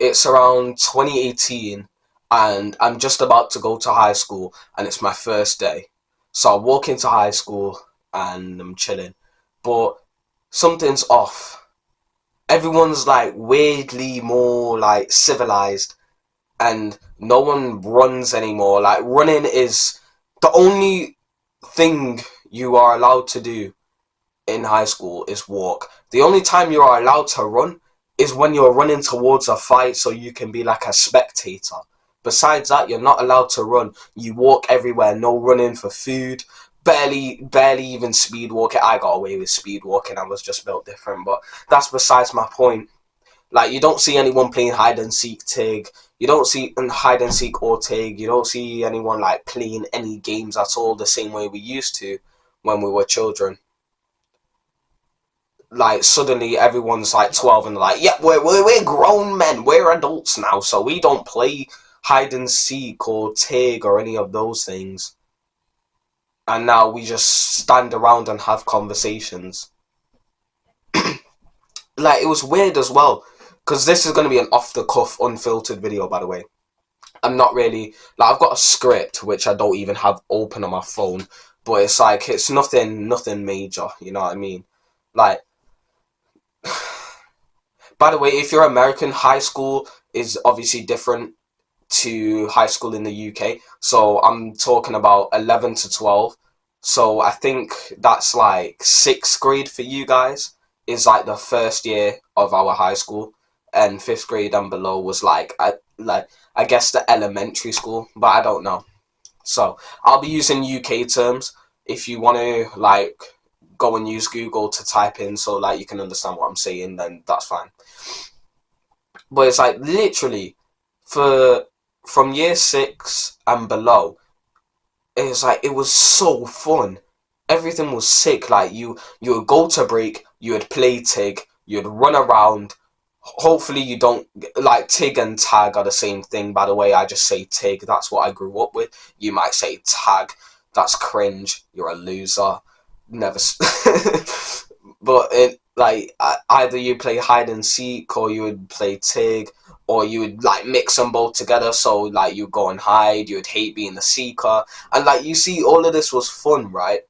it's around 2018, and I'm just about to go to high school, and it's my first day. So I walk into high school and I'm chilling, but something's off. Everyone's like weirdly more like civilized, and no one runs anymore. Like, running is the only thing you are allowed to do in high school is walk. The only time you are allowed to run is when you're running towards a fight so you can be like a spectator. Besides that, you're not allowed to run. You walk everywhere, no running for food, barely even speed walking. I got away with speed walking, I was just built different, but that's besides my point. Like, you don't see anyone playing hide and seek Tig. You don't see hide and seek or Tig. You don't see anyone like playing any games at all the same way we used to when we were children. Like, suddenly everyone's like 12 and they're like, yeah, we're grown men, we're adults now, so we don't play hide and seek or Tig or any of those things. And now we just stand around and have conversations. Like, it was weird as well, because this is going to be an off-the-cuff, unfiltered video, by the way. I'm not really, like, I've got a script, which I don't even have open on my phone, but it's like, it's nothing major, you know what I mean? Like, by the way, if you're American, high school is obviously different to high school in the UK. So I'm talking about 11 to 12. So I think that's like sixth grade for you guys is like the first year of our high school, and fifth grade and below was I guess the elementary school, but I don't know. So I'll be using UK terms. If you want to like go and use Google to type in so like you can understand what I'm saying, then that's fine. But it's like literally for from year six and below, it's like it was so fun. Everything was sick. Like you would go to break, you would play Tig, you'd run around. Hopefully you don't like Tig and tag are the same thing. By the way, I just say Tig. That's what I grew up with. You might say tag. That's cringe. You're a loser. Never. But it like either you play hide and seek or you would play Tig, or you would like mix them both together. So like you go and hide. You would hate being the seeker, and like you see, all of this was fun, right?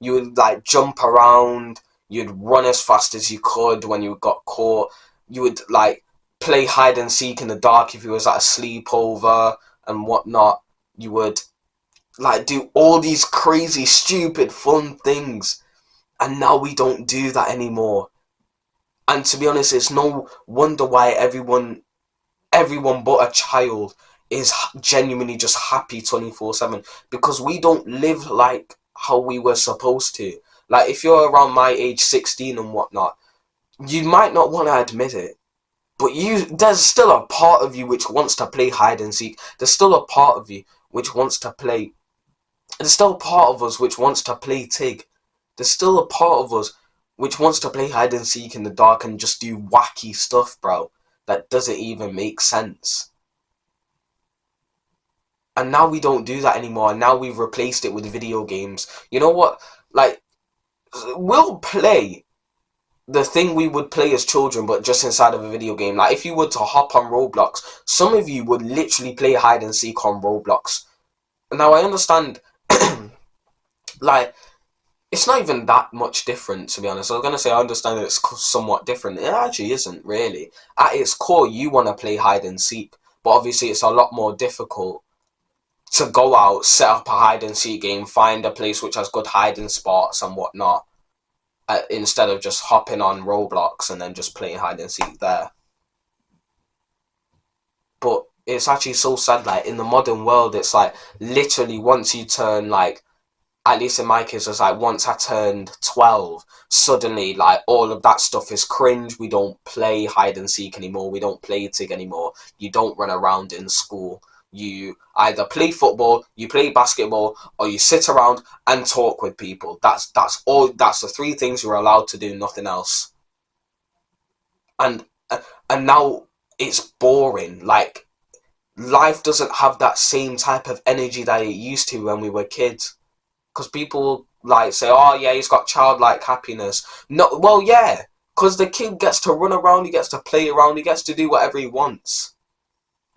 You would like jump around. You'd run as fast as you could when you got caught. You would like play hide and seek in the dark if you was at a sleepover and whatnot. You would like do all these crazy, stupid, fun things, and now we don't do that anymore. And to be honest, it's no wonder why everyone but a child is genuinely just happy 24/7, because we don't live like how we were supposed to. Like, if you're around my age, 16 and whatnot, you might not want to admit it, but there's still a part of you which wants to play hide and seek. There's still a part of you which wants to play. There's still a part of us which wants to play Tig. There's still a part of us which wants to play hide and seek in the dark and just do wacky stuff, bro, that doesn't even make sense. And now we don't do that anymore, and now we've replaced it with video games. You know what? Like, we'll play the thing we would play as children, but just inside of a video game. Like, if you were to hop on Roblox, some of you would literally play hide and seek on Roblox. Now, I understand, like, it's not even that much different, to be honest. I was going to say I understand that it's somewhat different. It actually isn't, really. At its core, you want to play hide and seek, but obviously it's a lot more difficult to go out, set up a hide and seek game, find a place which has good hiding spots and whatnot, instead of just hopping on Roblox and then just playing hide and seek there. But it's actually so sad, like, in the modern world, it's like, literally, once you turn, like, at least in my case, it's like, once I turned 12, suddenly, like, all of that stuff is cringe. We don't play hide and seek anymore. We don't play Tig anymore. You don't run around in school. You either play football, you play basketball, or you sit around and talk with people. That's all. That's the three things you're allowed to do. Nothing else. And and now it's boring. Like, life doesn't have that same type of energy that it used to when we were kids. Because people like say, "Oh yeah, he's got childlike happiness." No, well, yeah, Because the kid gets to run around, he gets to play around, he gets to do whatever he wants.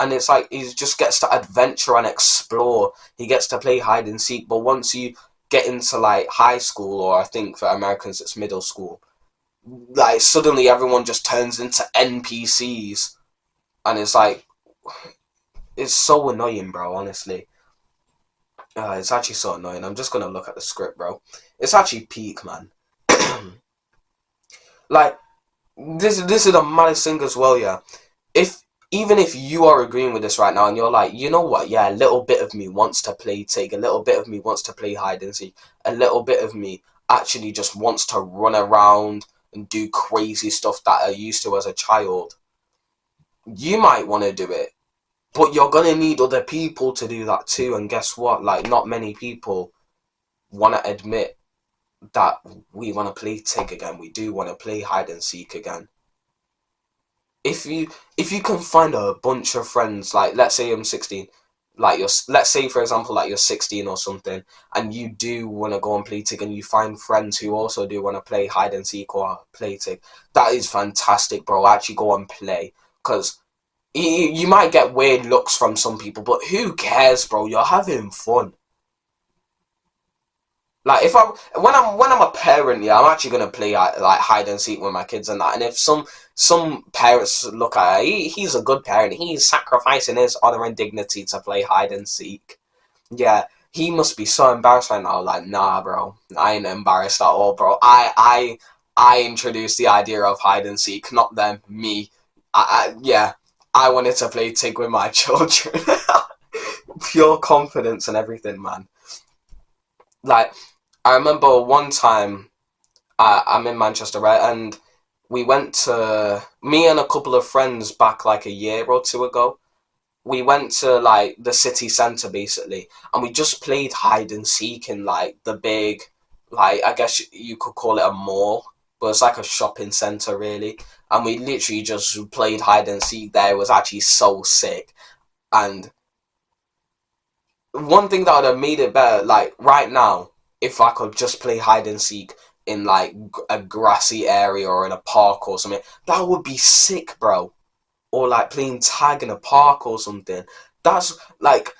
And it's like he just gets to adventure and explore. He gets to play hide and seek. But once you get into like high school, or I think for Americans it's middle school, like suddenly everyone just turns into NPCs, and it's like it's so annoying, bro. Honestly, it's actually so annoying. I'm just gonna look at the script, bro. It's actually peak, man. Like this is a maddest thing as well, yeah. If Even if you are agreeing with this right now and you're like, you know what, yeah, a little bit of me wants to play Tig, a little bit of me wants to play hide and seek, a little bit of me actually just wants to run around and do crazy stuff that I used to as a child, you might want to do it, but you're gonna need other people to do that too. And guess what, like, not many people want to admit that we want to play Tig again, we do want to play hide and seek again. If you can find a bunch of friends, like let's say I'm 16, like let's say for example like you're 16 or something, and you do want to go and play Tig, and you find friends who also do want to play hide and seek or play Tig, that is fantastic, bro. Actually go and play, because you might get weird looks from some people, but who cares, bro? You're having fun. Like if I'm when I'm a parent, yeah, I'm actually gonna play like hide and seek with my kids and that. And if some parents look at it, he's a good parent, he's sacrificing his honor and dignity to play hide and seek. Yeah, he must be so embarrassed right now. Like, nah, bro, I ain't embarrassed at all, bro. I introduced the idea of hide and seek, not them, me. Yeah, I wanted to play Tig with my children. Pure confidence and everything, man. Like, I remember one time I'm in Manchester, right? And we went to, me and a couple of friends back like a year or two ago. We went to like the city centre basically, and we just played hide and seek in like the big, like I guess you could call it a mall, but it's like a shopping centre really. And we literally just played hide and seek there. It was actually so sick. And one thing that would have made it better, like right now, if I could just play hide and seek in like a grassy area or in a park or something, that would be sick, bro. Or like playing tag in a park or something. That's like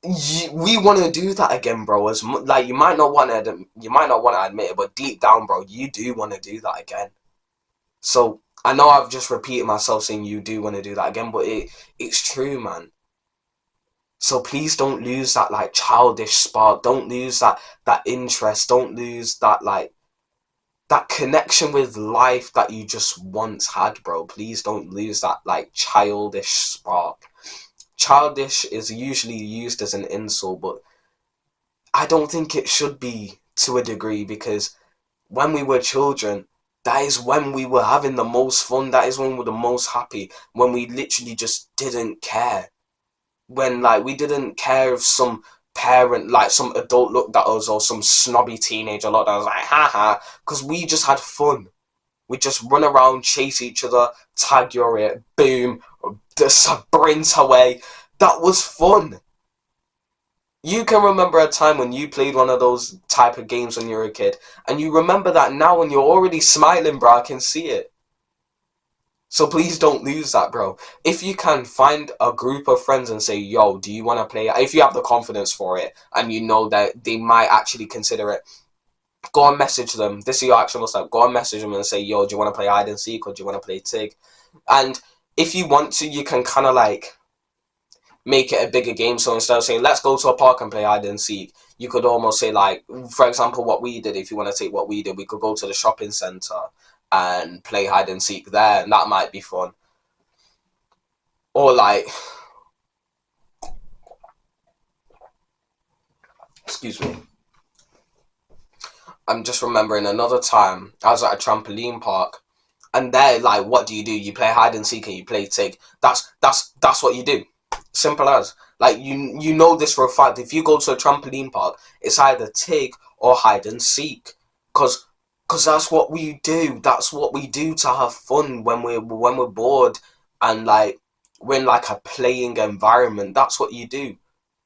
we want to do that again, bro. Like you might not want to admit it, but deep down, bro, you do want to do that again. So I know I've just repeated myself saying you do want to do that again, but it's true, man. So please don't lose that like childish spark. Don't lose that interest. Don't lose that like that connection with life that you just once had, bro. Please don't lose that like childish spark. Childish is usually used as an insult, but I don't think it should be to a degree, because when we were children, that is when we were having the most fun. That is when we were the most happy. When we literally just didn't care. When like we didn't care if some parent, like some adult looked at us, or some snobby teenager looked at us like haha, because we just had fun. We just run around, chase each other, tag your it, boom, just sprint away. That was fun. You can remember a time when you played one of those type of games when you were a kid, and you remember that now when you're already smiling, bro. I can see it. So please don't lose that, bro. If you can find a group of friends and say, yo, do you want to play? If you have the confidence for it and you know that they might actually consider it, go and message them. This is your actual step. Go and message them and say, yo, do you want to play hide and seek, or do you want to play Tig? And if you want to, you can kind of like make it a bigger game. So instead of saying, let's go to a park and play hide and seek, you could almost say, like, for example, what we did. If you want to take what we did, we could go to the shopping centre and play hide and seek there, and that might be fun. Or like, excuse me, I'm just remembering another time I was at a trampoline park, and there, like, what do? You play hide and seek and you play Tig. That's what you do. Simple as. Like, you know this for a fact. If you go to a trampoline park, it's either Tig or hide and seek, cause that's what we do. That's what we do to have fun when we're bored, and like we're in like a playing environment. That's what you do.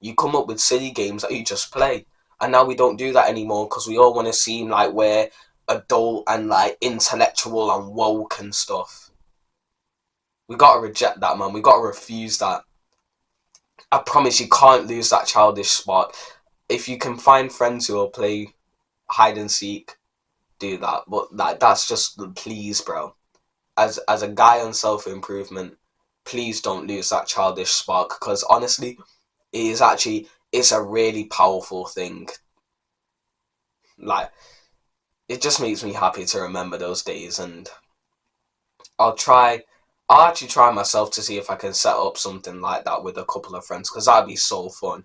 You come up with silly games that you just play. And now we don't do that anymore, because we all want to seem like we're adult and like intellectual and woke and stuff. We gotta reject that, man. We gotta refuse that. I promise you can't lose that childish spark. If you can find friends who will play hide and seek, do that. But that's just, please, bro. As a guy on self improvement, please don't lose that childish spark, because honestly, it's a really powerful thing. Like, it just makes me happy to remember those days, and I'll try. I'll actually try myself to see if I can set up something like that with a couple of friends, because that'd be so fun.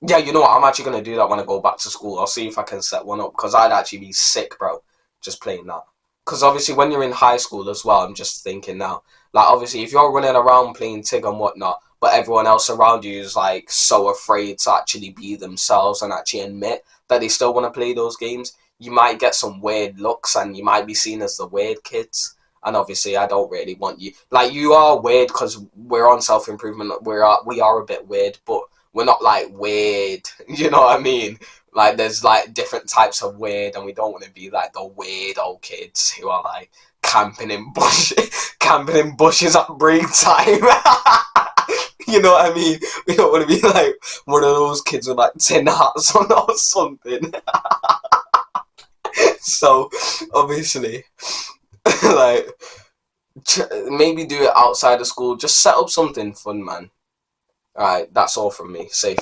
Yeah, you know what? I'm actually gonna do that when I go back to school. I'll see if I can set one up, because I'd actually be sick, bro, just playing that. Because obviously, when you're in high school as well, I'm just thinking now, like obviously, if you're running around playing Tig and whatnot, but everyone else around you is like so afraid to actually be themselves and actually admit that they still want to play those games, you might get some weird looks and you might be seen as the weird kids. And obviously, I don't really want you. Like, you are weird because we're on self improvement. We are a bit weird, but we're not like weird. You know what I mean? Like, there's like different types of weird, and we don't want to be like the weird old kids who are like camping in bushes at break time. You know what I mean? We don't want to be like one of those kids with like tin hats on or something. So obviously, like, maybe do it outside of school. Just set up something fun, man. Alright, that's all from me. Safe.